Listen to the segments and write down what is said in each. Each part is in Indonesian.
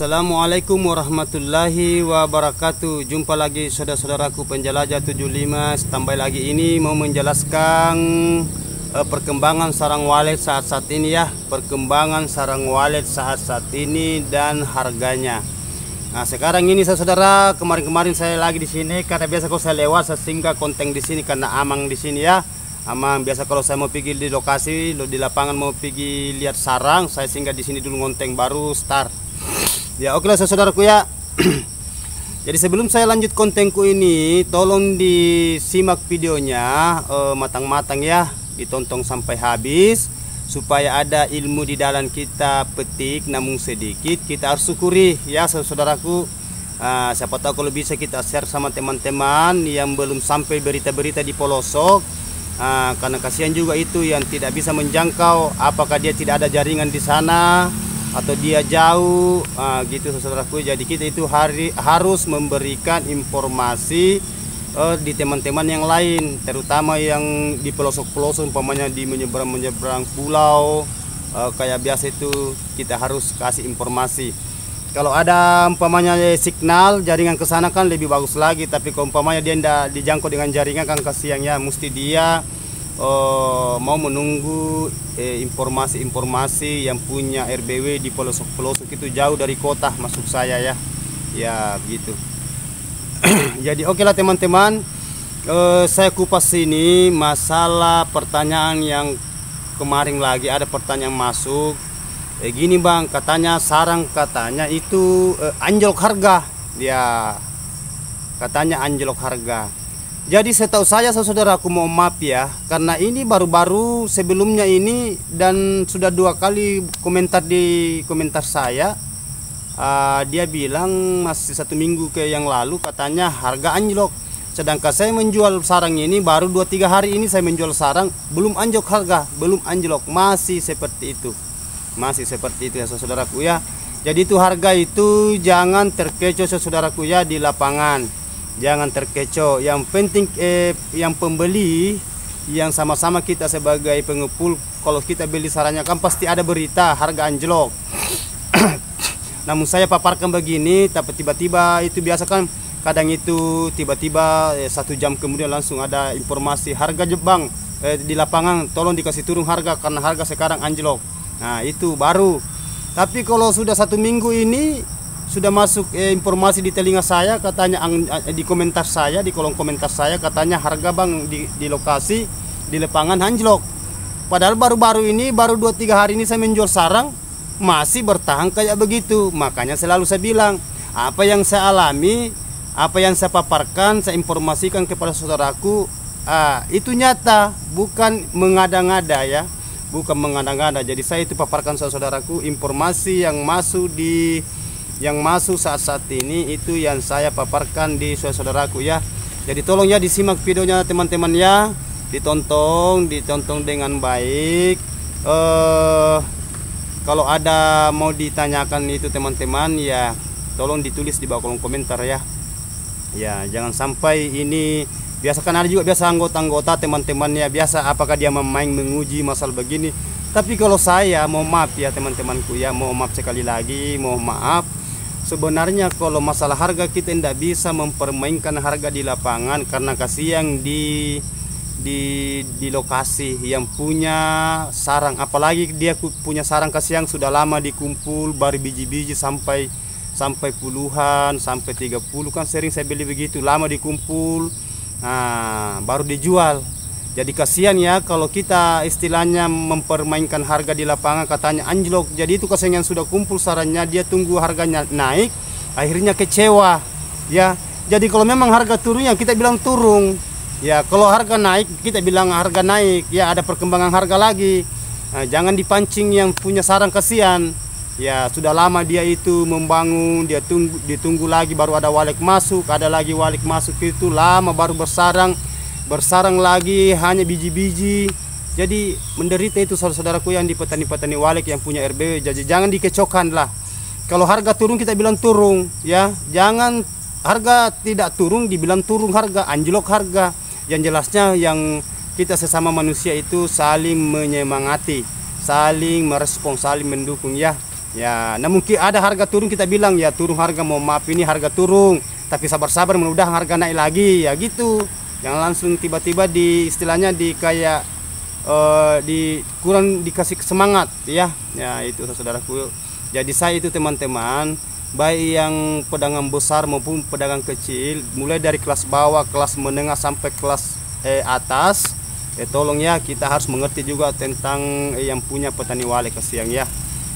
Assalamualaikum warahmatullahi wabarakatuh. Jumpa lagi saudara-saudaraku penjelajah 75. Standby lagi ini mau menjelaskan perkembangan sarang walet saat-saat ini ya. Perkembangan sarang walet saat-saat ini dan harganya. Nah, sekarang ini saudara, kemarin-kemarin saya lagi di sini karena biasa kalau saya lewat saya singgah konten di sini karena amang di sini ya. Amang biasa kalau saya mau pergi di lokasi, di lapangan mau pergi lihat sarang, saya singgah di sini dulu ngonteng baru start. Ya oke lah saudaraku ya. Jadi sebelum saya lanjut kontenku ini, tolong disimak videonya matang-matang ya, ditonton sampai habis supaya ada ilmu di dalam kita petik, namun sedikit kita harus syukuri ya saudaraku. Siapa tahu kalau bisa kita share sama teman-teman yang belum sampai berita-berita di pelosok, karena kasihan juga itu yang tidak bisa menjangkau, apakah dia tidak ada jaringan di sana atau dia jauh gitu saudaraku. Jadi kita itu harus memberikan informasi di teman-teman yang lain, terutama yang di pelosok-pelosok, umpamanya di menyeberang pulau kayak biasa itu kita harus kasih informasi. Kalau ada umpamanya signal jaringan ke sana kan lebih bagus lagi, tapi kalau umpamanya dia tidak dijangkau dengan jaringan kan kasihan ya, mesti dia mau menunggu informasi-informasi yang punya RBW di pelosok-pelosok itu jauh dari kota, masuk saya ya. Ya begitu. Jadi oke lah teman-teman, saya kupas ini masalah pertanyaan yang kemarin lagi ada pertanyaan masuk. Gini bang, katanya sarang katanya itu anjlok harga. Ya katanya anjlok harga. Jadi setahu saya saudaraku, mau maaf ya, karena ini baru-baru sebelumnya ini dan sudah 2 kali komentar di komentar saya. Dia bilang masih 1 minggu ke yang lalu katanya harga anjlok. Sedangkan saya menjual sarang ini baru 2-3 hari ini saya menjual sarang, belum anjlok harga, belum anjlok, masih seperti itu. Masih seperti itu ya saudaraku ya. Jadi itu harga itu jangan terkecoh saudaraku ya di lapangan. Jangan terkecoh. Yang penting yang pembeli yang sama-sama kita sebagai pengepul, kalau kita beli sarangnya kan pasti ada berita harga anjlok. Namun saya paparkan begini, tapi tiba-tiba itu biasa kan, kadang itu tiba-tiba 1 jam kemudian langsung ada informasi harga Jepang di lapangan, tolong dikasih turun harga karena harga sekarang anjlok. Nah itu baru. Tapi kalau sudah 1 minggu ini sudah masuk informasi di telinga saya, katanya di komentar saya, di kolom komentar saya katanya harga bang di lokasi di lapangan anjlok. Padahal baru-baru ini, baru 2-3 hari ini saya menjual sarang masih bertahan kayak begitu. Makanya selalu saya bilang, apa yang saya alami, apa yang saya paparkan, saya informasikan kepada saudaraku, itu nyata, bukan mengada-ngada ya, bukan mengada-ngada. Jadi saya itu paparkan saudaraku informasi yang masuk saat-saat ini, itu yang saya paparkan di saudaraku ya. Jadi tolong ya disimak videonya teman-teman ya, ditonton dengan baik. Kalau ada mau ditanyakan itu teman-teman ya, tolong ditulis di bawah kolom komentar ya. Ya jangan sampai ini, biasa kan ada juga biasa anggota-anggota teman-teman ya, biasa apakah dia main menguji masalah begini. Tapi kalau saya mau maaf ya teman-temanku ya, mau maaf sekali lagi, mau maaf. Sebenarnya kalau masalah harga kita tidak bisa mempermainkan harga di lapangan, karena kasihan di lokasi yang punya sarang, apalagi dia punya sarang kasihan sudah lama dikumpul, baru biji-biji sampai puluhan, sampai 30 kan sering saya beli begitu, lama dikumpul, baru dijual. Jadi kasihan ya kalau kita istilahnya mempermainkan harga di lapangan, katanya anjlok. Jadi itu kasihan yang sudah kumpul sarannya, dia tunggu harganya naik, akhirnya kecewa ya. Jadi kalau memang harga turunnya kita bilang turun ya, kalau harga naik kita bilang harga naik ya, ada perkembangan harga lagi. Jangan dipancing yang punya sarang, kasihan ya, sudah lama dia itu membangun, dia ditunggu lagi baru ada walek masuk, ada lagi walek masuk, itu lama baru bersarang lagi hanya biji-biji. Jadi menderita itu saudara-saudaraku yang di petani-petani walek yang punya RBW. Jadi jangan dikecohkan lah. Kalau harga turun kita bilang turun ya, jangan harga tidak turun dibilang turun harga, anjlok harga. Yang jelasnya yang kita sesama manusia itu saling menyemangati, saling merespons, saling mendukung ya. Ya, nah mungkin ada harga turun kita bilang ya turun harga, mohon maaf ini harga turun, tapi sabar-sabar mudah harga naik lagi ya gitu. Jangan langsung tiba-tiba di istilahnya di kayak di kurang dikasih semangat ya. Ya itu saudaraku. Jadi saya itu teman-teman, baik yang pedagang besar maupun pedagang kecil, mulai dari kelas bawah, kelas menengah sampai kelas atas, tolong ya kita harus mengerti juga tentang yang punya petani walet kasihan ya.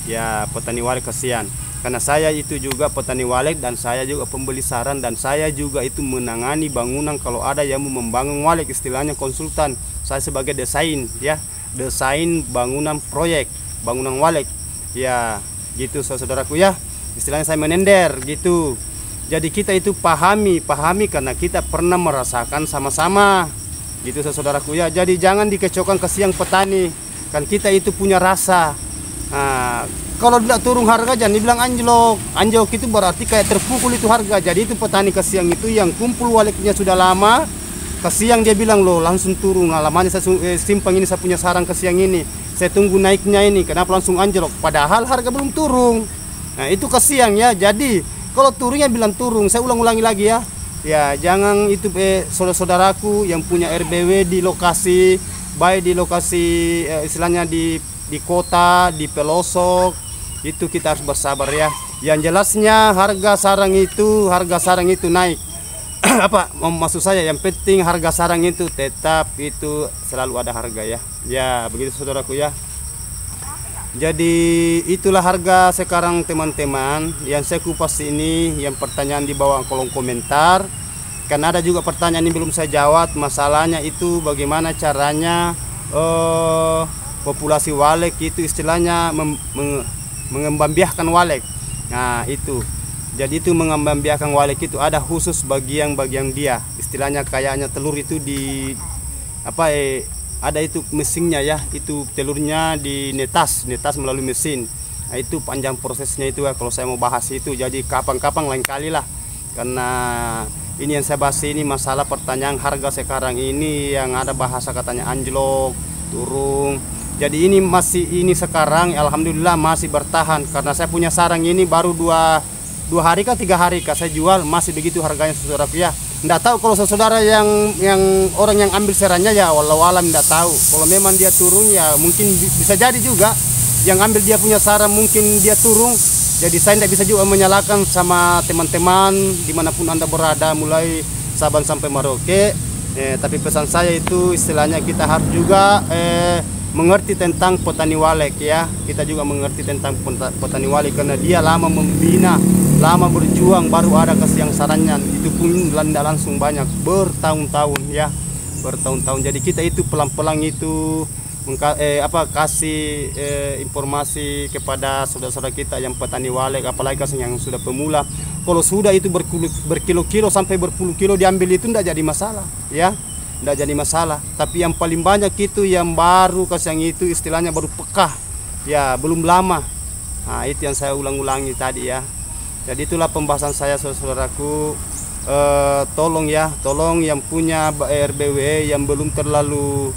Ya petani walet kasihan. Karena saya itu juga petani walet dan saya juga pembeli saran dan saya juga itu menangani bangunan kalau ada yang mau membangun walet, istilahnya konsultan. Saya sebagai desain ya, desain bangunan proyek, bangunan walet. Ya, gitu saudaraku ya. Istilahnya saya menender gitu. Jadi kita itu pahami karena kita pernah merasakan sama-sama. Gitu saudaraku ya. Jadi jangan dikecohkan kasihan petani. Kan kita itu punya rasa. Nah, kalau tidak turun harga jangan dibilang anjlok. Anjlok itu berarti kayak terpukul itu harga. Jadi itu petani kasihan itu yang kumpul waletnya sudah lama. Kasihan dia bilang loh langsung turun. Alamannya saya simpang ini saya punya sarang kasihan ini. Saya tunggu naiknya ini. Kenapa langsung anjlok? Padahal harga belum turun. Nah itu kasihan ya. Jadi kalau turunnya bilang turun. Saya ulang-ulangi lagi ya. Ya jangan itu saudara-saudaraku yang punya RBW di lokasi, baik di lokasi istilahnya di kota, di pelosok. Itu kita harus bersabar ya. Yang jelasnya harga sarang itu naik. Apa maksud saya, yang penting harga sarang itu tetap itu selalu ada harga ya. Ya begitu saudaraku ya. Jadi itulah harga sekarang teman-teman. Yang saya kupas ini, yang pertanyaan di bawah kolom komentar. Karena ada juga pertanyaan ini belum saya jawab. Masalahnya itu bagaimana caranya populasi walet itu istilahnya mengembangbiakkan walet. Nah itu, jadi itu mengembangbiakkan walet itu ada khusus bagian-bagian dia, istilahnya kayaknya telur itu di apa ada itu mesinnya ya, itu telurnya di netas melalui mesin. Nah itu panjang prosesnya itu ya, kalau saya mau bahas itu jadi kapan-kapan lain kali lah. Karena ini yang saya bahas ini masalah pertanyaan harga sekarang ini yang ada bahasa katanya anjlok, turun. Jadi ini sekarang alhamdulillah masih bertahan karena saya punya sarang ini baru dua hari kah 3 hari kah saya jual masih begitu harganya saudaraku ya. Nggak tahu kalau saudara yang orang yang ambil sarannya ya walau alam nggak tahu. Kalau memang dia turun ya mungkin bisa jadi juga yang ambil dia punya sarang mungkin dia turun. Jadi saya tidak bisa juga menyalahkan sama teman-teman dimanapun Anda berada mulai Sabang sampai Merauke. Tapi pesan saya itu istilahnya kita harus juga mengerti tentang petani walet ya. Kita juga mengerti tentang petani walet karena dia lama membina, lama berjuang baru ada kasihan sarannya. Itu pun tidak langsung banyak, bertahun-tahun ya, bertahun-tahun. Jadi kita itu pelan-pelan itu kasih informasi kepada saudara-saudara kita yang petani walet, apalagi yang sudah pemula. Kalau sudah itu berkilo-kilo sampai berpuluh kilo diambil itu tidak jadi masalah ya. Tidak jadi masalah, tapi yang paling banyak itu yang baru kasihan itu istilahnya baru pekah ya, belum lama. Nah itu yang saya ulang-ulangi tadi ya. Jadi itulah pembahasan saya saudaraku. Tolong ya, tolong yang punya RBW yang belum terlalu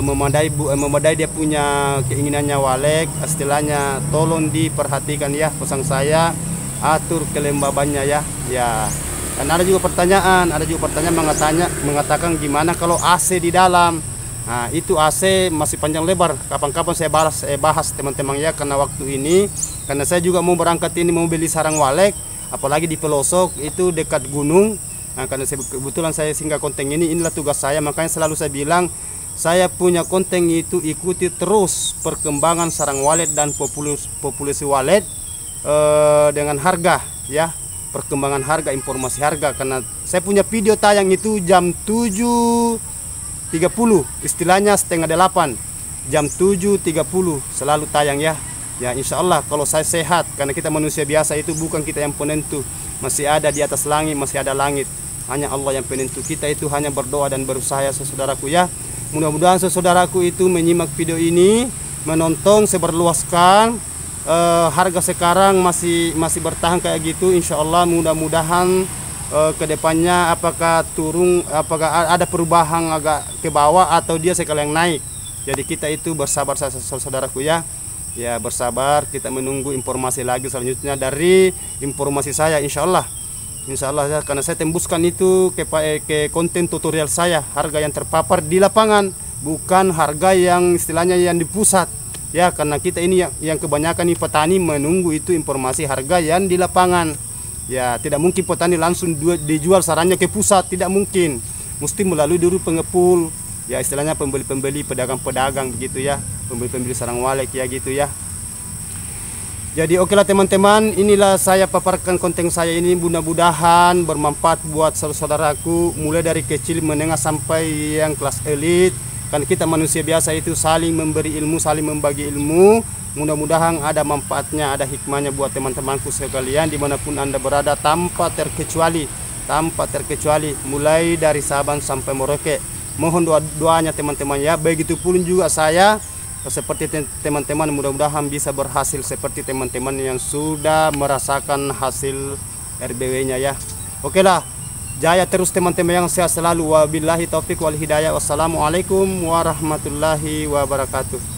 memadai dia punya keinginannya walet, istilahnya tolong diperhatikan ya, pesan saya, atur kelembabannya ya. Ya. Dan ada juga pertanyaan mengatakan gimana kalau AC di dalam. Nah itu AC masih panjang lebar, kapan-kapan saya bahas teman-teman ya, karena waktu ini karena saya juga mau berangkat ini mau beli sarang walet, apalagi di pelosok itu dekat gunung. Nah karena kebetulan saya singgah konten inilah tugas saya, makanya selalu saya bilang saya punya konten itu ikuti terus perkembangan sarang walet dan populasi walet dengan harga ya. Perkembangan harga, informasi harga, karena saya punya video tayang itu jam 7.30 istilahnya setengah 8 jam 7.30 selalu tayang ya. Ya insya Allah kalau saya sehat, karena kita manusia biasa itu bukan kita yang penentu, masih ada di atas langit, masih ada langit, hanya Allah yang penentu. Kita itu hanya berdoa dan berusaha ya saudaraku ya. Mudah-mudahan saudaraku itu menyimak video ini, menonton seberluaskan. Harga sekarang masih bertahan kayak gitu, insya Allah mudah-mudahan kedepannya apakah turun, apakah ada perubahan agak ke bawah atau dia sekalian naik. Jadi kita itu bersabar saudaraku ya. Ya, bersabar, kita menunggu informasi lagi selanjutnya dari informasi saya, insya Allah ya, karena saya tembuskan itu ke konten tutorial saya, harga yang terpapar di lapangan, bukan harga yang istilahnya yang di pusat ya, karena kita ini yang kebanyakan nih petani menunggu itu informasi harga yang di lapangan ya. Tidak mungkin petani langsung dijual sarannya ke pusat, tidak mungkin, mesti melalui dulu pengepul ya, istilahnya pembeli-pembeli, pedagang-pedagang begitu ya, pembeli-pembeli sarang walet ya gitu ya. Jadi oke lah teman-teman, inilah saya paparkan konten saya ini, mudah-mudahan bermanfaat buat saudaraku mulai dari kecil menengah sampai yang kelas elit. Kan kita manusia biasa itu saling memberi ilmu, saling membagi ilmu. Mudah-mudahan ada manfaatnya, ada hikmahnya buat teman-temanku sekalian dimanapun Anda berada, tanpa terkecuali, mulai dari Sabang sampai Merauke. Mohon doanya teman-teman ya. Begitu pun juga saya seperti teman-teman, mudah-mudahan bisa berhasil seperti teman-teman yang sudah merasakan hasil RBW-nya ya. Oke lah, jaya terus teman-teman, yang sehat selalu. Wabillahi taufik wal hidayah. Wassalamualaikum warahmatullahi wabarakatuh.